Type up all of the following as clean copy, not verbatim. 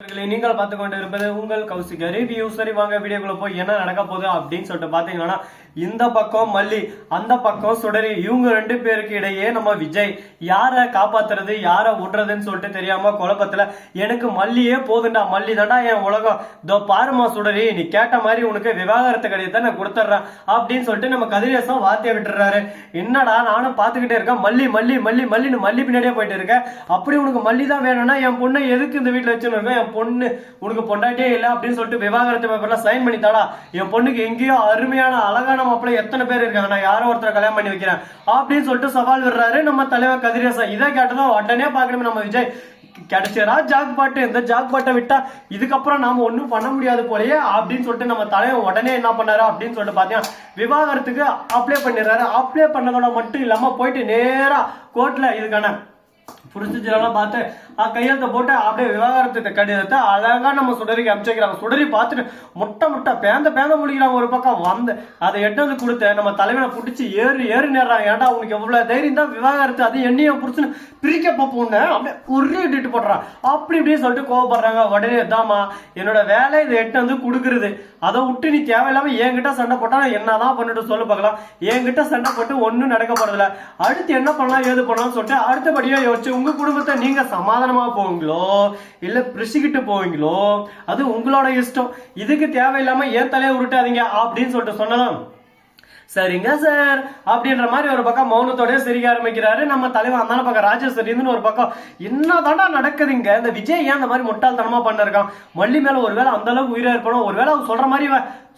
நீங்கள் பார்த்து கொண்டு இருப்பது உங்கள் கௌசிக் ரிவ்யூ. சரி வாங்க வீடியோக்குள்ள போய் என்ன நடக்க போகுது அப்படின்னு சொல்லிட்டு பாத்தீங்கன்னா, இந்த பக்கம் மல்லி, அந்த பக்கம் சுடரி, இவங்க ரெண்டு பேருக்கு இடையே நம்ம விஜய் யார காப்பாத்துறது யார விடுறதுன்னு சொல்லிட்டு தெரியாம குழப்பத்துல, எனக்கு மல்லியே போதுண்டா, மல்லி தாண்டா என் உலகம், இதோ பாருமா சுடரி, நீ கேட்ட மாதிரி உனக்கு விவாகரத்து கடிதத்தை நான் கொடுத்துட்றேன் அப்படின்னு சொல்லிட்டு நம்ம கதிரேசம் வார்த்தையை விட்டுறாரு. என்னடா நானும் பாத்துக்கிட்டே இருக்கேன், மல்லி மல்லி மல்லி மல்லின்னு மல்லி பின்னாடியே போயிட்டு இருக்கேன். அப்படி உனக்கு மல்லி தான் வேணும்னா என் பொண்ணை எதுக்கு இந்த வீட்டுல வச்சுன்னு இருக்கேன், என் பொண்ணு உனக்கு பொண்டாட்டியே இல்லை அப்படின்னு சொல்லிட்டு விவாகரத்து பேப்பர்ல சைன் பண்ணித்தாடா, என் பொண்ணுக்கு எங்கேயோ அருமையான அழகான மாப்பிள்ளை எத்தனை பேர் இருக்காங்க, நான் யாரோ ஒருத்தரை கல்யாணம் பண்ணி வைக்கிறேன் அப்படின்னு சொல்லிட்டு சவால் விடுறாரு நம்ம தலைவர் கதிரேசன். இதை கேட்டதான் உடனே பாக்கணும் நம்ம விஜய், கிடைச்சரா ஜாக் பாட்டு, இந்த ஜாக் பாட்டை விட்டா இதுக்கப்புறம் நாம ஒன்னும் பண்ண முடியாது போலயே அப்படின்னு சொல்லிட்டு நம்ம தலைவர் உடனே என்ன பண்ணாரு அப்படின்னு சொல்லிட்டு பாத்தீங்கன்னா, விவாகரத்துக்கு அப்ளை பண்ணிடுறாரு. அப்ளை பண்ணதோட மட்டும் இல்லாம போயிட்டு நேரா கோர்ட்ல இதுக்கான புரிஞ்சுலாம் பார்த்து கையெழுத்த போட்டு அப்படியே விவாகரத்து கடிதத்தை அழகா நம்ம சுடரிக்கு அமைச்சிக்கிறாங்க. சுடரி பார்த்துட்டு முட்டை பேந்த முடிக்கிறாங்க. ஒரு பக்கம் வந்து அதை எட்டு கொடுத்த நம்ம தலைவனை பிடிச்சி ஏறி நேர்றாங்க. ஏன்டா உனக்கு எவ்வளவு தைரியம் தான் விவாகரத்து, அது என்னைய புடிச்சுன்னு பிரிக்க போன்னு அப்படியே உருளி இட்டு போடுறான். அப்படி இப்படின்னு சொல்லிட்டு கோவப்படுறாங்க. உடனே தாமா என்னோட வேலை இதை எட்டு கொடுக்குறது, அதை விட்டு நீ தேவையில்லாம என்கிட்ட சண்டை போட்டா என்னதான் பண்ணிட்டு சொல்ல பார்க்கலாம். என்கிட்ட சண்டை போட்டு ஒன்னும் நடக்க போறதில்ல, அடுத்து என்ன பண்ணலாம் ஏது பண்ணலாம் சொல்லிட்டு அடுத்தபடியா யோசிச்சு உங்க குடும்பத்தை நீங்க சமாதானமா போவீங்களோ இல்ல பிரிச்சுக்கிட்டு போவீங்களோ அது உங்களோட இஷ்டம், இதுக்கு தேவையில்லாம ஏன் தலையை உருட்டாதீங்க அப்படின்னு சொல்லிட்டு சொன்னதான். சரிங்க சார் அப்படின்ற மாதிரி ஒரு பக்கம் மௌனத்தோட சிரிக்க ஆரம்பிக்கிறாரு நம்ம தலைவர். அந்த பக்கம் ராஜேஸ்வரின்னு ஒரு பக்கம், என்னதாண்டா நடக்குதுங்க, இந்த விஜய் ஏன் அந்த மாதிரி முட்டாள்தனமா பண்ணிருக்கான், மல்லி மேல ஒருவேளை அந்த அளவுக்கு உயிரா இருப்பணும், ஒருவேளை அவங்க சொல்ற மாதிரி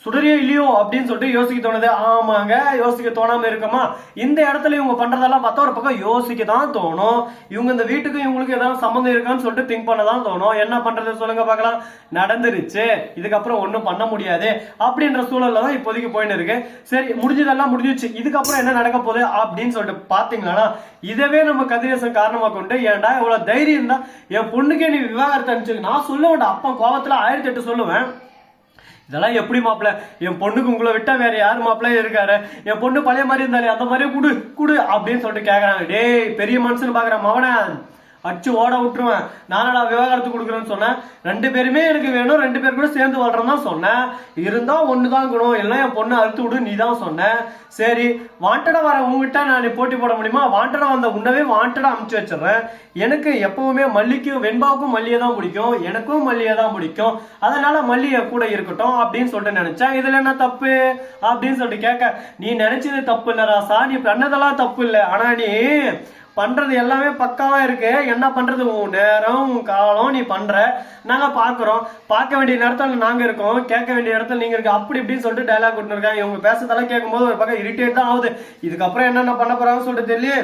சுடரியே இல்லையோ அப்படின்னு சொல்லிட்டு யோசிக்க தோணுது. ஆமாங்க, யோசிக்க தோணாம இருக்குமா, இந்த இடத்துல இவங்க பண்றதெல்லாம் பார்த்தா ஒரு பக்கம் யோசிக்க தான் தோணும். இவங்க இந்த வீட்டுக்கும் இவங்களுக்கு ஏதாவது சம்மந்தம் இருக்கான்னு சொல்லிட்டு திங்க் பண்ணதான் தோணும். என்ன பண்றது சொல்லுங்க பார்க்கலாம், நடந்துருச்சு, இதுக்கப்புறம் ஒன்றும் பண்ண முடியாது அப்படின்ற சூழல்ல தான் இப்போதைக்கு போயின்னு இருக்கு. சரி முடிஞ்சதெல்லாம் முடிஞ்சிச்சு, இதுக்கப்புறம் என்ன நடக்க போகுது அப்படின்னு சொல்லிட்டு பாத்தீங்களா, இதவே நம்ம கதிரேசன் காரணமா கொண்டு, ஏன்டா இவ்வளவு தைரியம் தான் என் பொண்ணுக்கே நீ விவாகரத்தை அனுப்பிச்சு, நான் சொல்லுவேன் அப்பா கோவத்துல 1008 சொல்லுவேன், இதெல்லாம் எப்படி மாப்பிள்ள, என் பொண்ணுக்கு உங்களை விட்டா வேற யாரு மாப்பிள்ள இருக்காரு, என் பொண்ணு பழைய மாதிரி இருந்தாலே அந்த மாதிரி குடு அப்படின்னு சொல்லிட்டு கேக்குறாங்க. டேய் பெரிய மனுஷன்னு பாக்குறேன் மவன அடிச்சு ஓட விட்டுருவேன், நானடா விவாகரத்து கொடுக்குறேன்னு சொன்னேன், ரெண்டு பேருமே எனக்கு வேணும், ரெண்டு பேர் கூட சேர்ந்து வாழ்றேன்னு தான் சொன்னேன், இருந்தா ஒண்ணுதான் குணம், எல்லாம் என் பொண்ணு அறுத்து விடு நீ தான் சொன்ன. சரி வாண்டடா வர உங்ககிட்ட நான் போட்டி போட முடியுமா, வாண்டடா வந்த உன்னவே வாண்டடா அமுச்சு வச்சிடறேன். எனக்கு எப்பவுமே மல்லிக்கும் வெண்பாவுக்கும் மல்லியை தான் பிடிக்கும், எனக்கும் மல்லியை தான் பிடிக்கும், அதனால மல்லியை கூட இருக்கட்டும் அப்படின்னு சொல்லிட்டு நினைச்சேன். இதுல என்ன தப்பு அப்படின்னு சொல்லிட்டு கேட்க, நீ நினைச்சது தப்பு இல்ல ராசா, நீ பண்ணதெல்லாம் தப்பு இல்லை, ஆனா நீ பண்றது எல்லாமே பக்காவா இருக்கு, என்ன பண்றது உன் நேரம் உன் காலம் நீ பண்ற, நாங்க பாக்குறோம், பார்க்க வேண்டிய நேரத்துல நாங்க இருக்கோம், கேட்க வேண்டிய இடத்துல நீங்க இருக்கு, அப்படி இப்படின்னு சொல்லிட்டு டைலாக் கொடுத்துருக்காங்க. இவங்க பேசுறதெல்லாம் கேட்கும் போது ஒரு பக்கம் இரிட்டேட் தான் ஆகுது, இதுக்கப்புறம் என்னென்ன பண்ண போறாங்கன்னு சொல்லிட்டு தெரியல.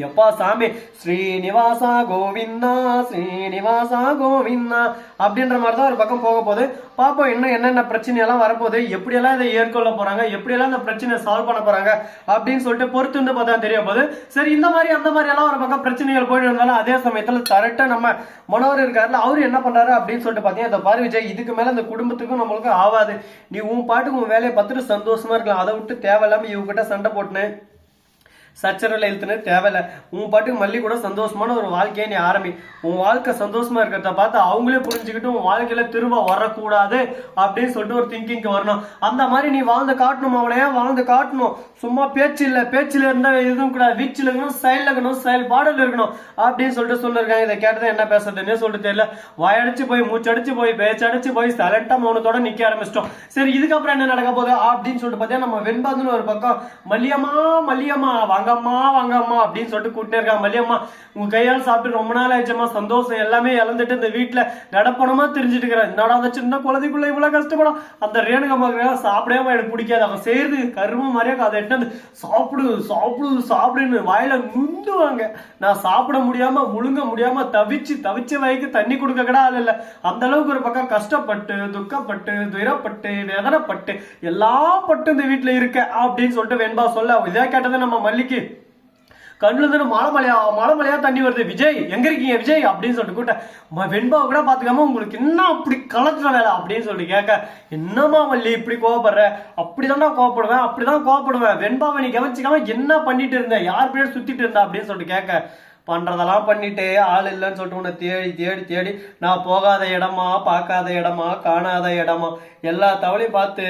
எப்பா சாமி ஸ்ரீனிவாசா கோவிந்தா ஸ்ரீனிவாசா கோவிந்தா அப்படின்ற மாதிரி தான் ஒரு பக்கம் போக போகுது. பாப்போம் இன்னும் என்னென்ன பிரச்சனை எல்லாம் வரப்போகுது, எப்படியெல்லாம் இதை ஏற்கொள்ள போறாங்க, எப்படியெல்லாம் இந்த பிரச்சனையை சால்வ் பண்ண போறாங்க அப்படின்னு சொல்லிட்டு பொறுத்து பார்த்தா தெரிய போகுது. சரி இந்த மாதிரி அந்த மாதிரி எல்லாம் ஒரு பக்கம் பிரச்சனைகள் போயிட்டு இருந்தாலும் அதே சமயத்துல கரெக்டா நம்ம மனோர் இருக்காருல, அவரு என்ன பண்றாரு அப்படின்னு சொல்லிட்டு பாத்தீங்கன்னா, இந்த பாரு விஜய், இதுக்கு மேல இந்த குடும்பத்துக்கும் நம்மளுக்கு ஆகாது, நீ உன் பாட்டுக்கு உன் வேலையை பார்த்துட்டு சந்தோஷமா இருக்கலாம், அதை விட்டு தேவையில்லாம இவங்க கிட்ட சண்டை போட்டுன்னு சச்சரவில் இழுத்துன்னு தேவையில்லை, உன் பாட்டுக்கு மல்லி கூட சந்தோஷமான ஒரு வாழ்க்கையை நீ ஆரம்பி, உன் வாழ்க்கை சந்தோஷமா இருக்கிறத பார்த்து அவங்களே புரிஞ்சுக்கிட்டு உன் வாழ்க்கையில திரும்ப வரக்கூடாது அப்படின்னு சொல்லிட்டு ஒரு திங்கிங்க்கு வரணும். அந்த மாதிரி நீ வாழ்ந்து காட்டணும், அவளையே வாழ்ந்து காட்டணும், சும்மா பேச்சில் இருந்தா எதுவும் கூடாது, வீச்சில் இருக்கணும், ஸ்டைல் இருக்கணும், ஸ்டைல் பாடல் இருக்கணும் அப்படின்னு சொல்லிட்டு சொல்லிருக்காங்க. இதை கேட்டதை என்ன பேசுறதுன்னே சொல்லிட்டு தெரியல, வாயடிச்சு போய் மூச்சடிச்சு போய் பேச்சடிச்சு போய் சைலண்டா மௌனத்தோட நிக்க ஆரம்பிச்சிட்டோம். சரி இதுக்கப்புறம் என்ன நடக்க போகுது அப்படின்னு சொல்லிட்டு பார்த்தீங்கன்னா, நம்ம வெண்பாதுன்னு ஒரு பக்கம் மல்லியம்மா வாங்கம்மா அப்படின்னு சொல்லிட்டு கூட்டினே இருக்காங்க. மல்லியம்மா உங்க கையால் சாப்பிட்டு ரொம்ப நாள் ஆயிடுச்சம்மா, சந்தோஷம் எல்லாமே இழந்துட்டு இந்த வீட்டுல நடப்பணமா தெரிஞ்சுட்டு இருக்கிறேன், என்னடா அந்த சின்ன குழந்தைக்குள்ள இவ்வளவு கஷ்டப்படும், அந்த ரேணுகம்மா சாப்பிடவே எனக்கு பிடிக்காது, அவங்க செய்யறது கரும மாதிரியே அதை எட்டு சாப்பிடுன்னு வாயில முந்துவாங்க, நான் சாப்பிட முடியாம முழுங்க முடியாம தவிச்சு வைக்க தண்ணி கொடுக்க கூட ஆள் இல்ல, அந்த அளவுக்கு ஒரு பக்கம் கஷ்டப்பட்டு துக்கப்பட்டு துயரப்பட்டு வேதனைப்பட்டு எல்லா பட்டு இந்த வீட்டுல இருக்க அப்படின்னு சொல்லிட்டு வெண்பா சொல்ல. இதே கேட்டதை நம்ம மல்லிக்கு கண்ணுல இருந்து மழை தண்ணி வருது, விஜய் எங்க இருக்கீங்க விஜய் அப்படின்னு சொல்லிட்டு கூட்ட, வெண்பாவை கூட பாத்துக்காம உங்களுக்கு என்ன அப்படி கலத்துற வேலை அப்படின்னு சொல்லிட்டு கேட்க, என்னமா மல்லி இப்படி கோவப்படுற, அப்படிதான் கோவப்படுவேன் வெண்பாவை நீ கவனிச்சுக்காம என்ன பண்ணிட்டு இருந்த, யார் பேர் சுத்திட்டு இருந்தா அப்படின்னு சொல்லிட்டு கேட்க, பண்றதெல்லாம் பண்ணிட்டு ஆள் இல்லைன்னு சொல்லிட்டு உன்னை தேடி தேடி தேடி நான் போகாத இடமா, பார்க்காத இடமா, காணாத இடமா எல்லா தவளையும் பார்த்து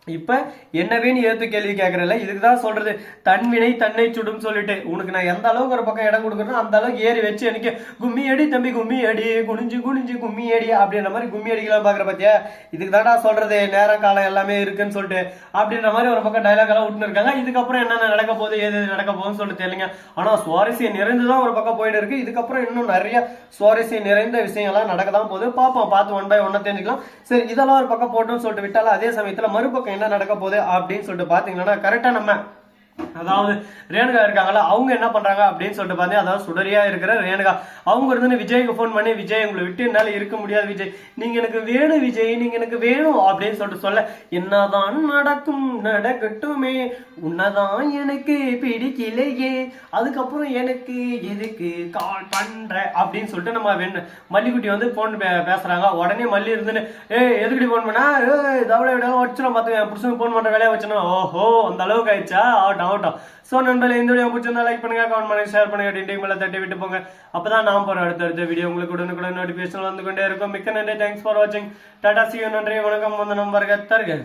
இப்ப என்னவே நீ ஏத்து கேள்வி கேட்கறல. இதுக்குதான் சொல்றது தன்வினை தன்னை சுடும் சொல்லிட்டு. உனக்கு நான் எந்த அளவுக்கு ஒரு பக்கம் இடம் கொடுக்குறேன் அந்த அளவுக்கு ஏறி வச்சு எனக்கு கும்மி அடி தம்பி, கும்மி அடி, குனிஞ்சு குனிஞ்சு கும்மி அடி அப்படின்ற மாதிரி கும்மி அடிக்கலாம் பாக்குற பத்தியா. இதுக்கு தான்டா சொல்றது நேரம் காலம் எல்லாமே இருக்குன்னு சொல்லிட்டு அப்படின்ற மாதிரி ஒரு பக்கம் டைலாக் எல்லாம் விட்டுன்னு இருக்காங்க. இதுக்கப்புறம் என்னென்ன நடக்க போகுது, ஏது நடக்க போகுதுன்னு சொல்லிட்டு தெரியலங்க. ஆனா சுவாரஸ்யம் நிறைந்துதான் ஒரு பக்கம் போயிட்டு இருக்கு. இதுக்கப்புறம் இன்னும் நிறைய சுவாரஸ்யம் நிறைந்த விஷயங்கள்லாம் நடக்கதான் போகுது. பார்ப்போம், பார்த்து ஒன் பை ஒன்னா தெரிஞ்சுக்கலாம். சரி, இதெல்லாம் ஒரு பக்கம் போட்டோம்னு சொல்லிட்டு விட்டாலும் அதே சமயத்துல மறுபக்கம் என்ன நடக்க போகுது அப்படின்னு சொல்லிட்டு பாத்தீங்கன்னா கரெக்டா நம்ம அதாவது ரேணுகா இருக்காங்களா அவங்க என்ன பண்றாங்க அப்படின்னு சொல்லிட்டு பாத்தீங்கன்னா அதாவது சுடரியா இருக்கிற ரேணுகா அவங்க இருந்து விஜய்க்கு போன் பண்ணி விஜய் உங்களை விட்டு என்னால இருக்க முடியாது விஜய், நீங்க எனக்கு வேணும் விஜய், நீங்க எனக்கு வேணும் அப்படின்னு சொல்லிட்டு சொல்ல என்னதான் நடக்கும் நடக்கட்டுமே உன்னதான் எனக்கு பிடிக்கலையே அதுக்கப்புறம் எனக்கு எதுக்கு கால் பண்ற அப்படின்னு சொல்லிட்டு நம்ம வேணும் மல்லிக்குட்டி வந்து போன் பேசுறாங்க. உடனே மல்லி இருந்துன்னு எதுக்குடி போன் பண்ணா தவளை விட வச்சிடும் பார்த்து புருஷனுக்கு போன் பண்ற வேலையை வச்சணும். ஓஹோ அந்த அளவுக்கு ஆயிடுச்சா, ஆகட்டும் ஆகட்டும். சோ நண்பர்களே இந்த வீடியோ பிடிச்சிருந்தா லைக் பண்ணுங்க, கமெண்ட் பண்ணுங்க, ஷேர் பண்ணுங்க, டிண்டிங் மேல தட்டி விட்டு போங்க. அப்பதான் நான் போற அடுத்த வீடியோ உங்களுக்கு உடனுக்குடன் நோட்டிபிகேஷன் வந்து கொண்டே இருக்கும். மிக்க நன்றி, தேங்க்ஸ் ஃபார் வாட்சிங், டாடா, see you, நன்றி, வணக்கம், வந்தனம், வருக தருக.